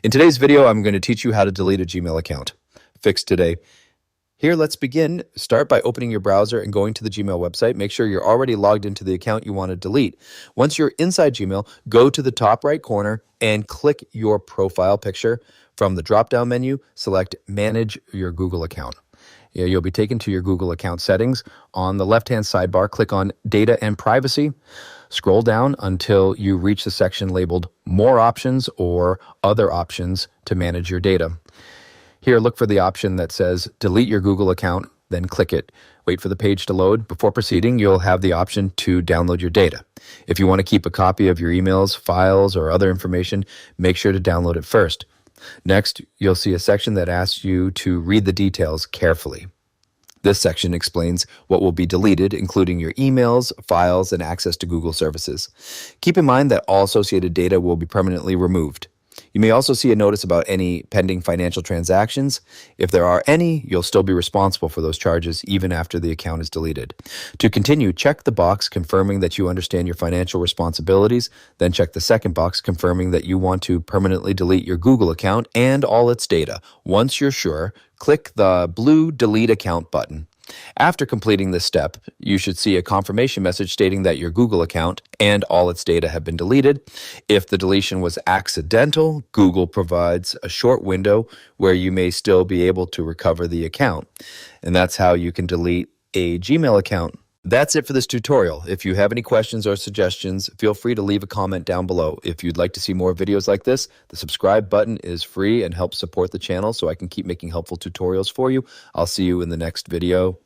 In today's video, I'm going to teach you how to delete a Gmail account. Fix today. Here, let's begin. Start by opening your browser and going to the Gmail website. Make sure you're already logged into the account you want to delete. Once you're inside Gmail, go to the top right corner and click your profile picture. From the drop-down menu, select Manage Your Google Account. You'll be taken to your Google account settings. On the left-hand sidebar, click on Data and Privacy. Scroll down until you reach the section labeled More Options or Other Options to manage your data. Here, look for the option that says Delete your Google account, then click it. Wait for the page to load. Before proceeding, you'll have the option to download your data. If you want to keep a copy of your emails, files, or other information, make sure to download it first. Next, you'll see a section that asks you to read the details carefully. This section explains what will be deleted, including your emails, files, and access to Google services. Keep in mind that all associated data will be permanently removed. You may also see a notice about any pending financial transactions. If there are any, you'll still be responsible for those charges even after the account is deleted. To continue, check the box confirming that you understand your financial responsibilities, then check the second box confirming that you want to permanently delete your Google account and all its data. Once you're sure, click the blue Delete Account button. After completing this step, you should see a confirmation message stating that your Google account and all its data have been deleted. If the deletion was accidental, Google provides a short window where you may still be able to recover the account. And that's how you can delete a Gmail account. That's it for this tutorial. If you have any questions or suggestions, feel free to leave a comment down below. If you'd like to see more videos like this, the subscribe button is free and helps support the channel so I can keep making helpful tutorials for you. I'll see you in the next video.